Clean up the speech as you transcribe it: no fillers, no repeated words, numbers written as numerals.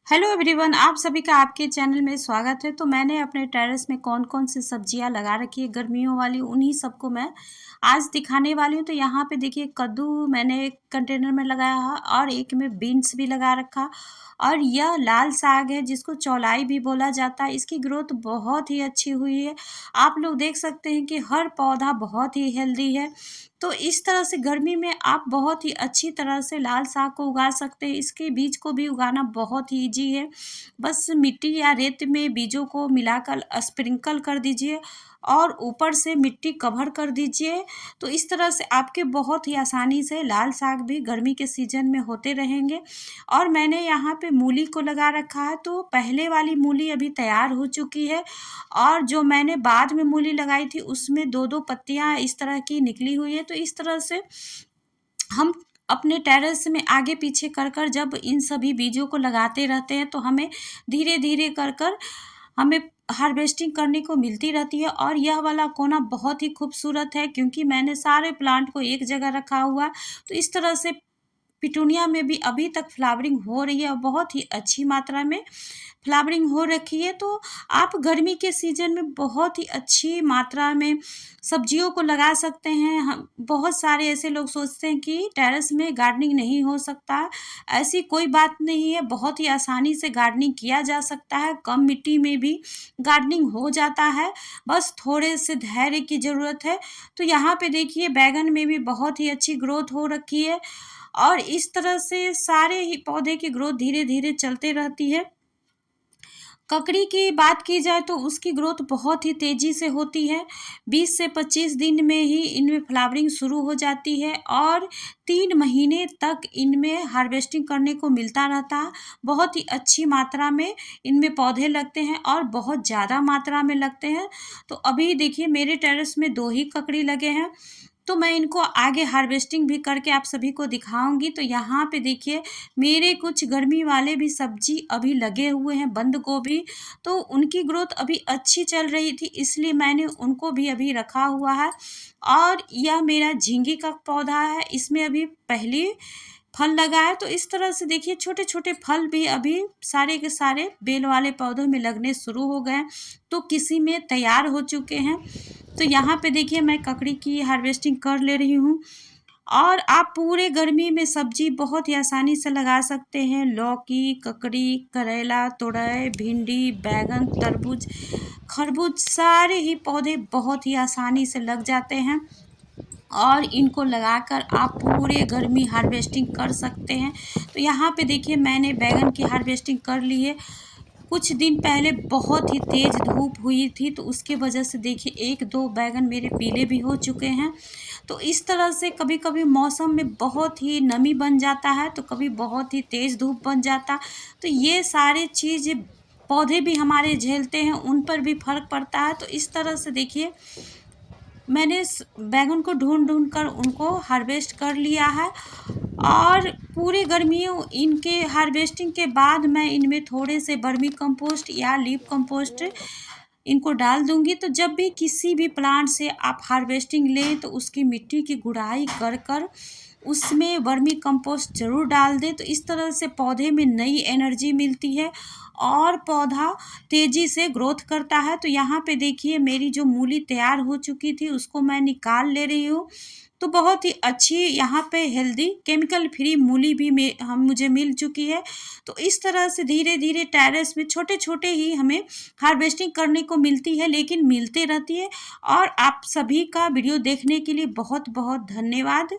Hello everyone, आप सभी का आपके चैनल में स्वागत है। तो मैंने अपने टेरेस में कौन कौन सी सब्जियां लगा रखी है गर्मियों वाली, उन्हीं सबको मैं आज दिखाने वाली हूँ। तो यहाँ पे देखिए, कद्दू मैंने एक कंटेनर में लगाया है और एक में बीन्स भी लगा रखा। और यह लाल साग है जिसको चौलाई भी बोला जाता है। इसकी ग्रोथ बहुत ही अच्छी हुई है। आप लोग देख सकते हैं कि हर पौधा बहुत ही हेल्दी है। तो इस तरह से गर्मी में आप बहुत ही अच्छी तरह से लाल साग को उगा सकते हैं। इसके बीज को भी उगाना बहुत ही ईजी है। बस मिट्टी या रेत में बीजों को मिलाकर स्प्रिंकल कर दीजिए और ऊपर से मिट्टी कवर कर दीजिए। तो इस तरह से आपके बहुत ही आसानी से लाल साग भी गर्मी के सीजन में होते रहेंगे। और मैंने यहाँ पे मूली को लगा रखा है। तो पहले वाली मूली अभी तैयार हो चुकी है और जो मैंने बाद में मूली लगाई थी उसमें दो दो पत्तियां इस तरह की निकली हुई है। तो इस तरह से हम अपने टेरेस में आगे पीछे कर कर जब इन सभी बीजों को लगाते रहते हैं तो हमें धीरे धीरे कर कर हमें हार्वेस्टिंग करने को मिलती रहती है। और यह वाला कोना बहुत ही खूबसूरत है क्योंकि मैंने सारे प्लांट को एक जगह रखा हुआ। तो इस तरह से पिटूनिया में भी अभी तक फ्लावरिंग हो रही है और बहुत ही अच्छी मात्रा में फ्लावरिंग हो रखी है। तो आप गर्मी के सीजन में बहुत ही अच्छी मात्रा में सब्जियों को लगा सकते हैं। हम बहुत सारे ऐसे लोग सोचते हैं कि टेरेस में गार्डनिंग नहीं हो सकता। ऐसी कोई बात नहीं है, बहुत ही आसानी से गार्डनिंग किया जा सकता है। कम मिट्टी में भी गार्डनिंग हो जाता है, बस थोड़े से धैर्य की ज़रूरत है। तो यहाँ पे देखिए, बैगन में भी बहुत ही अच्छी ग्रोथ हो रखी है और इस तरह से सारे ही पौधे की ग्रोथ धीरे धीरे चलते रहती है। ककड़ी की बात की जाए तो उसकी ग्रोथ बहुत ही तेज़ी से होती है। 20 से 25 दिन में ही इनमें फ्लावरिंग शुरू हो जाती है और 3 महीने तक इनमें हार्वेस्टिंग करने को मिलता रहता है। बहुत ही अच्छी मात्रा में इनमें पौधे लगते हैं और बहुत ज़्यादा मात्रा में लगते हैं। तो अभी देखिए, मेरे टेरेस में 2 ही ककड़ी लगे हैं। तो मैं इनको आगे हार्वेस्टिंग भी करके आप सभी को दिखाऊंगी। तो यहाँ पे देखिए, मेरे कुछ गर्मी वाले भी सब्जी अभी लगे हुए हैं, बंद गोभी। तो उनकी ग्रोथ अभी अच्छी चल रही थी, इसलिए मैंने उनको भी अभी रखा हुआ है। और यह मेरा झींगी का पौधा है, इसमें अभी पहली फल लगा है। तो इस तरह से देखिए, छोटे छोटे फल भी अभी सारे के सारे बेल वाले पौधों में लगने शुरू हो गए हैं। तो किसी में तैयार हो चुके हैं। तो यहाँ पे देखिए, मैं ककड़ी की हार्वेस्टिंग कर ले रही हूँ। और आप पूरे गर्मी में सब्जी बहुत ही आसानी से लगा सकते हैं। लौकी, ककड़ी, करेला, तुरई, भिंडी, बैगन, तरबूज, खरबूज, सारे ही पौधे बहुत ही आसानी से लग जाते हैं और इनको लगाकर आप पूरे गर्मी हार्वेस्टिंग कर सकते हैं। तो यहाँ पे देखिए, मैंने बैगन की हार्वेस्टिंग कर ली है। कुछ दिन पहले बहुत ही तेज़ धूप हुई थी, तो उसके वजह से देखिए 1-2 बैगन मेरे पीले भी हो चुके हैं। तो इस तरह से कभी कभी मौसम में बहुत ही नमी बन जाता है, तो कभी बहुत ही तेज़ धूप बन जाता। तो ये सारे चीज़ पौधे भी हमारे झेलते हैं, उन पर भी फर्क पड़ता है। तो इस तरह से देखिए, मैंने बैगन को ढूंढ ढूंढ कर उनको हार्वेस्ट कर लिया है। और पूरे गर्मियों इनके हार्वेस्टिंग के बाद मैं इनमें थोड़े से वर्मी कंपोस्ट या लीफ कंपोस्ट इनको डाल दूंगी। तो जब भी किसी भी प्लांट से आप हार्वेस्टिंग लें तो उसकी मिट्टी की गुड़ाई कर कर उसमें वर्मी कंपोस्ट ज़रूर डाल दें। तो इस तरह से पौधे में नई एनर्जी मिलती है और पौधा तेज़ी से ग्रोथ करता है। तो यहाँ पे देखिए, मेरी जो मूली तैयार हो चुकी थी उसको मैं निकाल ले रही हूँ। तो बहुत ही अच्छी यहाँ पे हेल्दी केमिकल फ्री मूली भी मुझे मिल चुकी है। तो इस तरह से धीरे धीरे टेरेस में छोटे छोटे ही हमें हार्वेस्टिंग करने को मिलती है, लेकिन मिलते रहती है। और आप सभी का वीडियो देखने के लिए बहुत बहुत धन्यवाद।